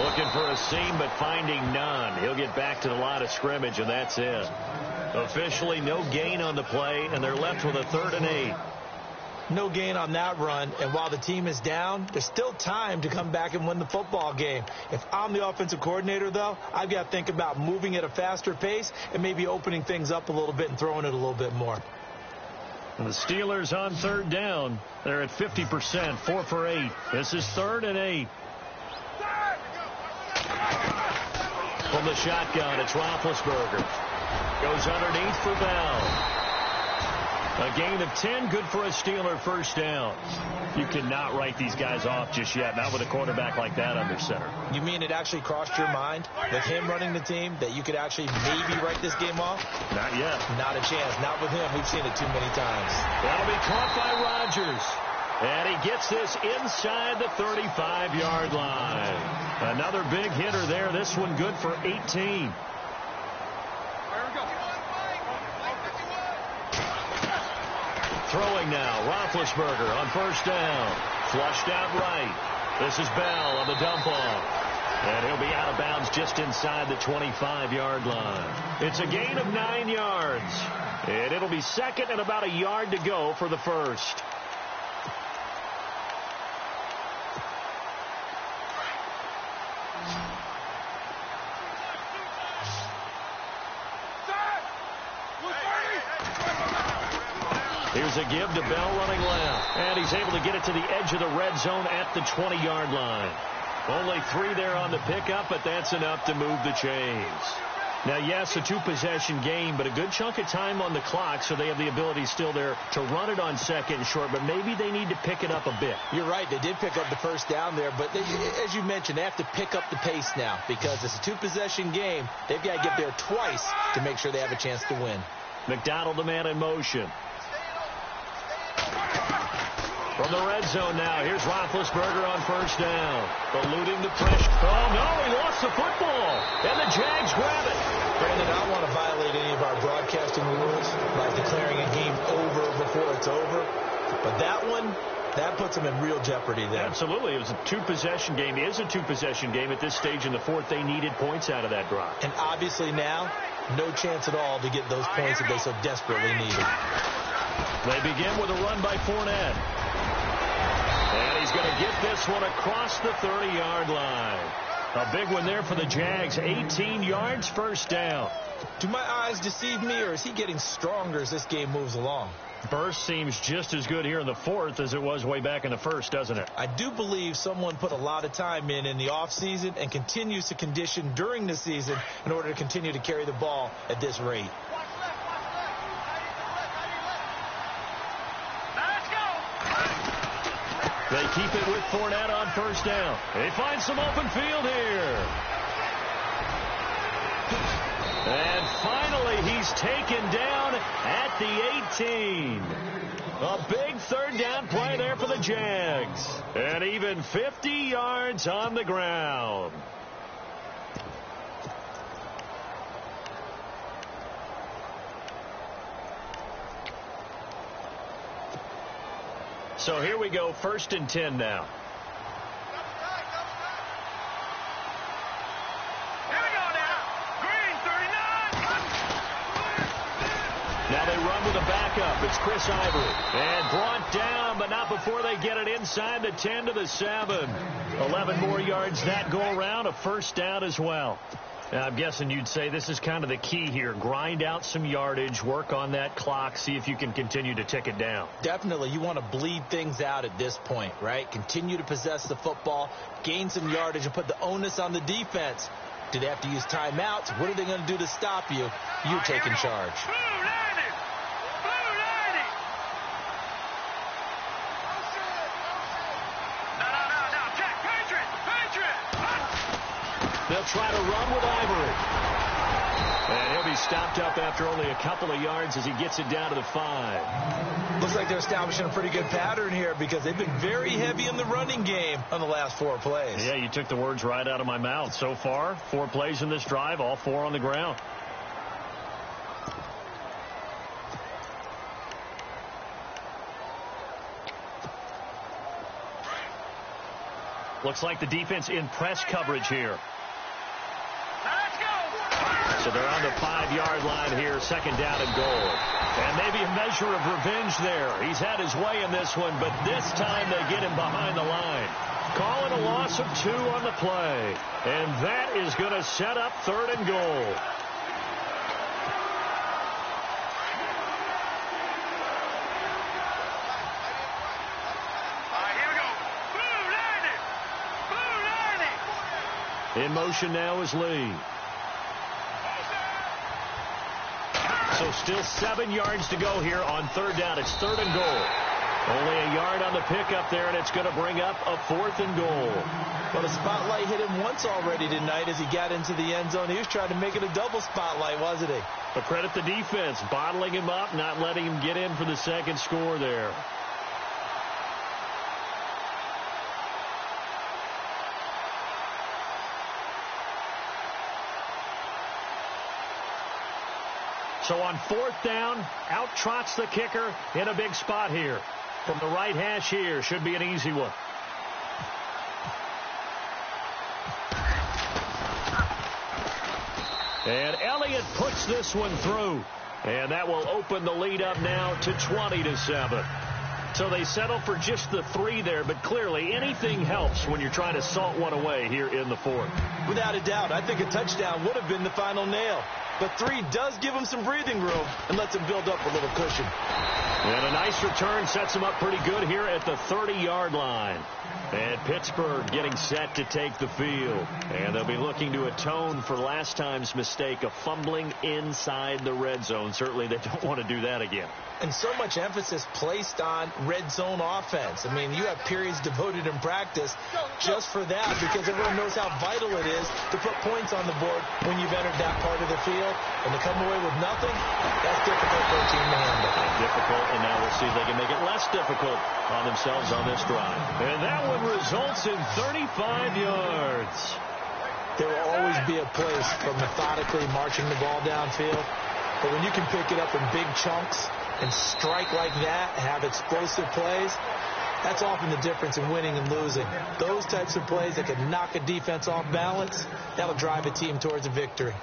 Looking for a seam, but finding none. He'll get back to the line of scrimmage, and that's it. Officially no gain on the play, and they're left with a 3rd and 8. No gain on that run, and while the team is down, there's still time to come back and win the football game. If I'm the offensive coordinator, though, I've got to think about moving at a faster pace and maybe opening things up a little bit and throwing it a little bit more. And the Steelers on 3rd down. They're at 50%, 4 for 8. This is 3rd and 8. From the shotgun, it's Roethlisberger. Goes underneath for Bell. A gain of 10, good for a Steeler first down. You cannot write these guys off just yet, not with a quarterback like that under center. You mean it actually crossed your mind with him running the team that you could actually maybe write this game off? Not yet. Not a chance. Not with him. We've seen it too many times. That'll be caught by Rodgers. And he gets this inside the 35-yard line. Another big hitter there. This one good for 18. Throwing now, Roethlisberger on first down. Flushed out right. This is Bell on the dump off. And he'll be out of bounds just inside the 25-yard line. It's a gain of 9 yards. And it'll be 2nd and about a yard to go for the first. Here's a give to Bell running left. And he's able to get it to the edge of the red zone at the 20-yard line. Only 3 there on the pickup, but that's enough to move the chains. Now, yes, a 2-possession game, but a good chunk of time on the clock, so they have the ability still there to run it on 2nd and short, but maybe they need to pick it up a bit. You're right. They did pick up the first down there, but as you mentioned, they have to pick up the pace now because it's a 2-possession game. They've got to get there twice to make sure they have a chance to win. McDonald, the man in motion. From the red zone now, here's Roethlisberger on first down. Eluding the pressure. Oh, no, he lost the football. And the Jags grab it. Brandon, I don't want to violate any of our broadcasting rules by declaring a game over before it's over. But that one, That puts them in real jeopardy there. Absolutely. It was a two-possession game. It is a two-possession game at this stage in the fourth. They needed points out of that drive. And obviously now, no chance at all to get those points that they so desperately needed. They begin with a run by Fournette. And he's going to get this one across the 30-yard line. A big one there for the Jags. 18 yards, first down. Do my eyes deceive me, or is he getting stronger as this game moves along? Burst seems just as good here in the fourth as it was way back in the first, doesn't it? I do believe someone put a lot of time in the offseason and continues to condition during the season in order to continue to carry the ball at this rate. They keep it with Fournette on first down. They find some open field here. And finally, he's taken down at the 18. A big third down play there for the Jags. And even 50 yards on the ground. So here we go, 1st and 10 now. Here we go now. Green 39. Now they run with a backup. It's Chris Ivory. And brought down, but not before they get it inside the 10 to the 7. 11 more yards that go around. A first down as well. Now, I'm guessing you'd say this is kind of the key here. Grind out some yardage, work on that clock, see if you can continue to tick it down. Definitely. You want to bleed things out at this point, right? Continue to possess the football, gain some yardage, and put the onus on the defense. Do they have to use timeouts? What are they going to do to stop you? You're taking charge. Blue 90. Blue 90. No. Check. Patriot. They'll try to run with Ivory. And he'll be stopped up after only a couple of yards as he gets it down to the 5. Looks like they're establishing a pretty good pattern here because they've been very heavy in the running game on the last 4 plays. Yeah, you took the words right out of my mouth. So far, 4 plays in this drive, all 4 on the ground. Looks like the defense in press coverage here. Let's go. So they're on the 5-yard line here, 2nd down and goal. And maybe a measure of revenge there. He's had his way in this one, but this time they get him behind the line. Calling a loss of 2 on the play. And that is going to set up 3rd and goal. In motion now is Lee. So still 7 yards to go here on 3rd down. It's 3rd and goal. Only a yard on the pickup there, and it's going to bring up a 4th and goal. Well, the spotlight hit him once already tonight as he got into the end zone. He was trying to make it a double spotlight, wasn't he? But credit the defense, bottling him up, not letting him get in for the 2nd score there. So on 4th down, out trots the kicker in a big spot here. From the right hash here, should be an easy one. And Elliott puts this one through. And that will open the lead up now to 20-7. So they settle for just the 3 there, but clearly anything helps when you're trying to salt one away here in the 4th. Without a doubt, I think a touchdown would have been the final nail. But 3 does give him some breathing room and lets him build up a little cushion. And a nice return sets him up pretty good here at the 30-yard line. And Pittsburgh getting set to take the field. And they'll be looking to atone for last time's mistake of fumbling inside the red zone. Certainly they don't want to do that again. And so much emphasis placed on red zone offense. I mean, you have periods devoted in practice just for that because everyone knows how vital it is to put points on the board when you've entered that part of the field. And to come away with nothing, that's difficult for a team to handle. Difficult, and now we'll see if they can make it less difficult on themselves on this drive. And that one results in 35 yards. There will always be a place for methodically marching the ball downfield. But when you can pick it up in big chunks and strike like that, have explosive plays, That's often the difference in winning and losing. Those types of plays that can knock a defense off balance, that'll drive a team towards a victory.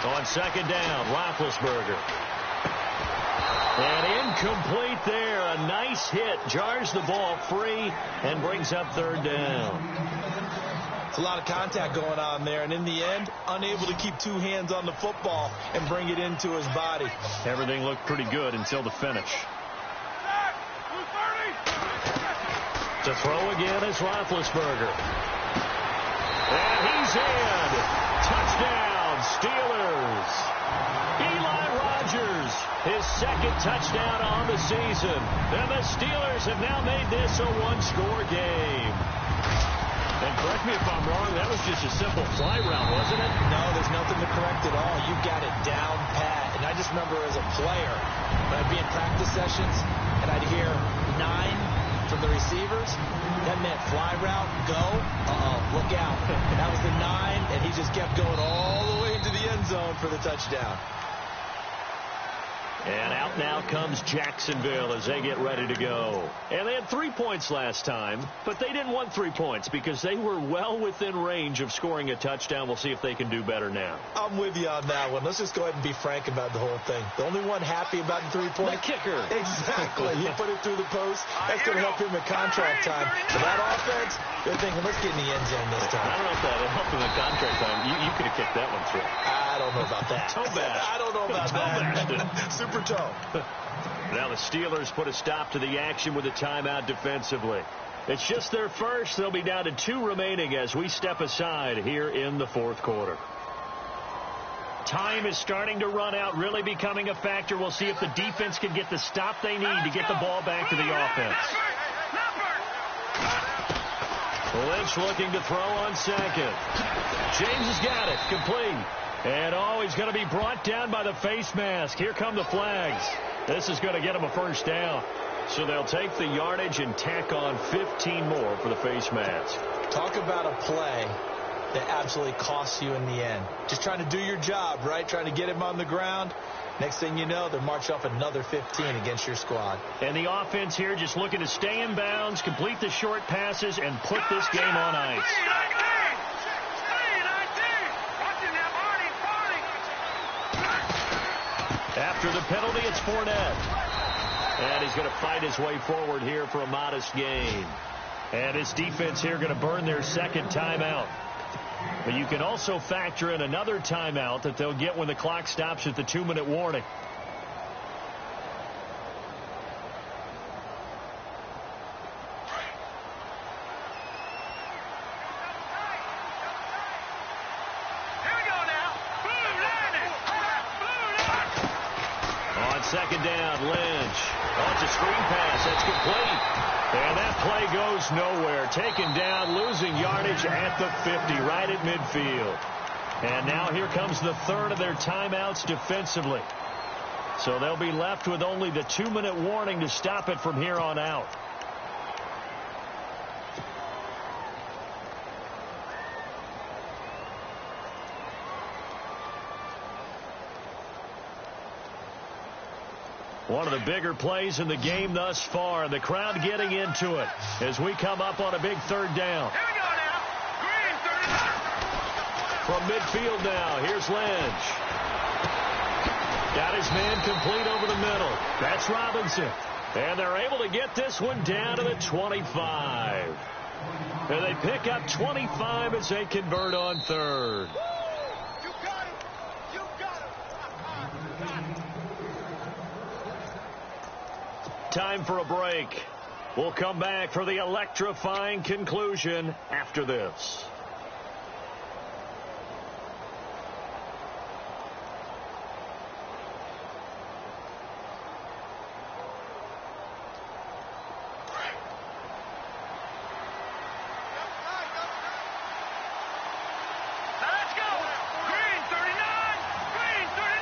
On second down, Roethlisberger. And incomplete there. A nice hit. Jars the ball free and brings up third down. It's a lot of contact going on there, and in the end, unable to keep two hands on the football and bring it into his body. Everything looked pretty good until the finish. To throw again is Roethlisberger. And he's in. Touchdown, Steelers. Eli Rogers, his second touchdown on the season. And the Steelers have now made this a one-score game. And correct me if I'm wrong, that was just a simple fly route, wasn't it? No, there's nothing to correct at all. You got it down pat. And I just remember as a player, when I'd be in practice sessions, and I'd hear 9 from the receivers, that meant fly route, go, look out. That was the 9, and he just kept going all the way into the end zone for the touchdown. And out now comes Jacksonville as they get ready to go. And they had 3 points last time, but they didn't want 3 points because they were well within range of scoring a touchdown. We'll see if they can do better now. I'm with you on that one. Let's just go ahead and be frank about the whole thing. The only one happy about the 3-point. The kicker. Exactly. He put it through the post. That's going to help him in contract time. For that offense, they're thinking, let's get in the end zone this time. I don't know if that helped him in contract time. You could have kicked that one through. I don't know about that. Toe bash. I don't know about that. Super toe. Now the Steelers put a stop to the action with a timeout defensively. It's just their first. They'll be down to 2 remaining as we step aside here in the fourth quarter. Time is starting to run out, really becoming a factor. We'll see if the defense can get the stop they need to get the ball back to the offense. Lynch looking to throw on second. James has got it. Complete. And he's going to be brought down by the face mask. Here come the flags. This is going to get him a first down. So they'll take the yardage and tack on 15 more for the face mask. Talk about a play that absolutely costs you in the end. Just trying to do your job, right? Trying to get him on the ground. Next thing you know, they're marching off another 15 against your squad. And the offense here just looking to stay in bounds, complete the short passes, and put this game on ice. After the penalty, it's Fournette. And he's going to fight his way forward here for a modest gain. And his defense here going to burn their second timeout. But you can also factor in another timeout that they'll get when the clock stops at the 2-minute warning. Second down, Lynch. It's a screen pass. That's complete. And that play goes nowhere. Taken down, losing yardage at the 50, right at midfield. And now here comes the third of their timeouts defensively. So they'll be left with only the 2-minute warning to stop it from here on out. One of the bigger plays in the game thus far, and the crowd getting into it as we come up on a big third down. Here we go now. Green, 39. From midfield now, here's Lynch. Got his man complete over the middle. That's Robinson. And they're able to get this one down to the 25. And they pick up 25 as they convert on third. You got him. You got him. Time for a break. We'll come back for the electrifying conclusion after this. Let's go. Green, 39. Green, 39.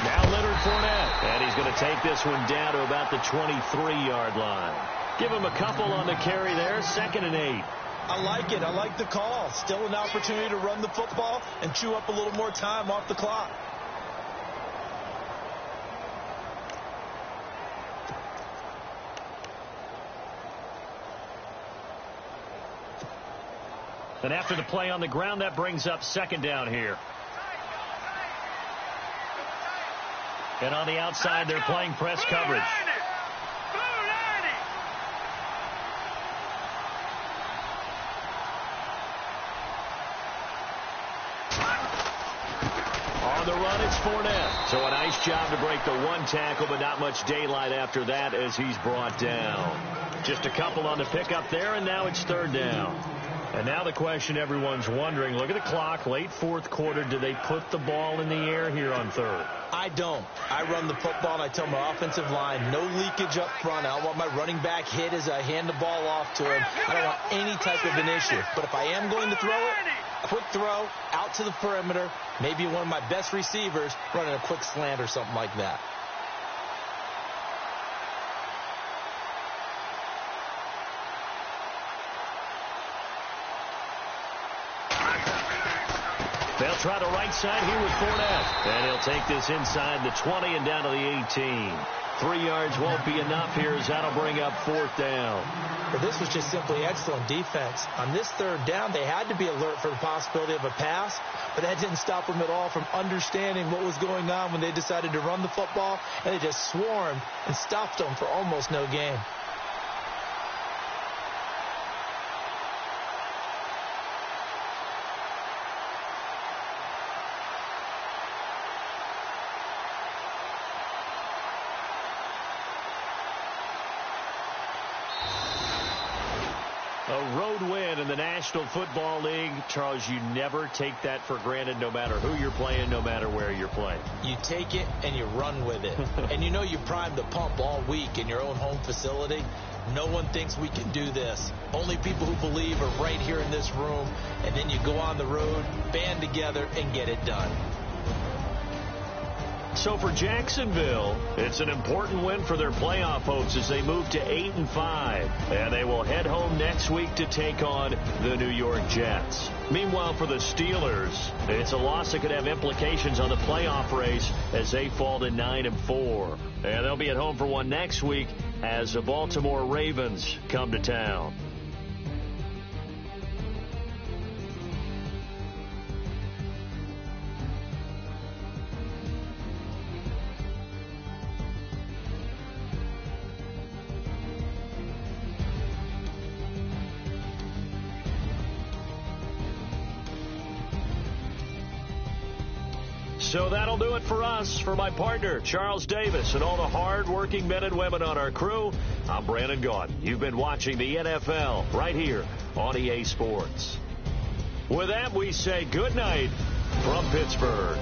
Now Leonard Fournette, and he's going to take this one down to about the 23-yard line. Give him a couple on the carry there, 2nd and 8. I like it. I like the call. Still an opportunity to run the football and chew up a little more time off the clock. And after the play on the ground, that brings up 2nd down here. And on the outside, they're playing press coverage. On the run, it's Fournette. So a nice job to break the one tackle, but not much daylight after that as he's brought down. Just a couple on the pickup there, and now it's 3rd down. And now the question everyone's wondering, look at the clock, late 4th quarter. Do they put the ball in the air here on 3rd? I don't. I run the football, and I tell my offensive line, no leakage up front. I don't want my running back hit as I hand the ball off to him. I don't want any type of an issue. But if I am going to throw it, quick throw, out to the perimeter, maybe one of my best receivers running a quick slant or something like that. They'll try the right side here with Fournette. And he'll take this inside the 20 and down to the 18. 3 yards won't be enough here as that'll bring up 4th down. Well, this was just simply excellent defense. On this 3rd down, they had to be alert for the possibility of a pass, but that didn't stop them at all from understanding what was going on when they decided to run the football, and they just swarmed and stopped them for almost no gain. A road win in the National Football League. Charles, you never take that for granted no matter who you're playing, no matter where you're playing. You take it and you run with it. And you know you primed the pump all week in your own home facility. No one thinks we can do this. Only people who believe are right here in this room. And then you go on the road, band together, and get it done. So for Jacksonville, it's an important win for their playoff hopes as they move to 8-5. And they will head home next week to take on the New York Jets. Meanwhile, for the Steelers, it's a loss that could have implications on the playoff race as they fall to 9-4. And they'll be at home for one next week as the Baltimore Ravens come to town. So that'll do it for us. For my partner, Charles Davis, and all the hard-working men and women on our crew, I'm Brandon Gaudin. You've been watching the NFL right here on EA Sports. With that, we say good night from Pittsburgh.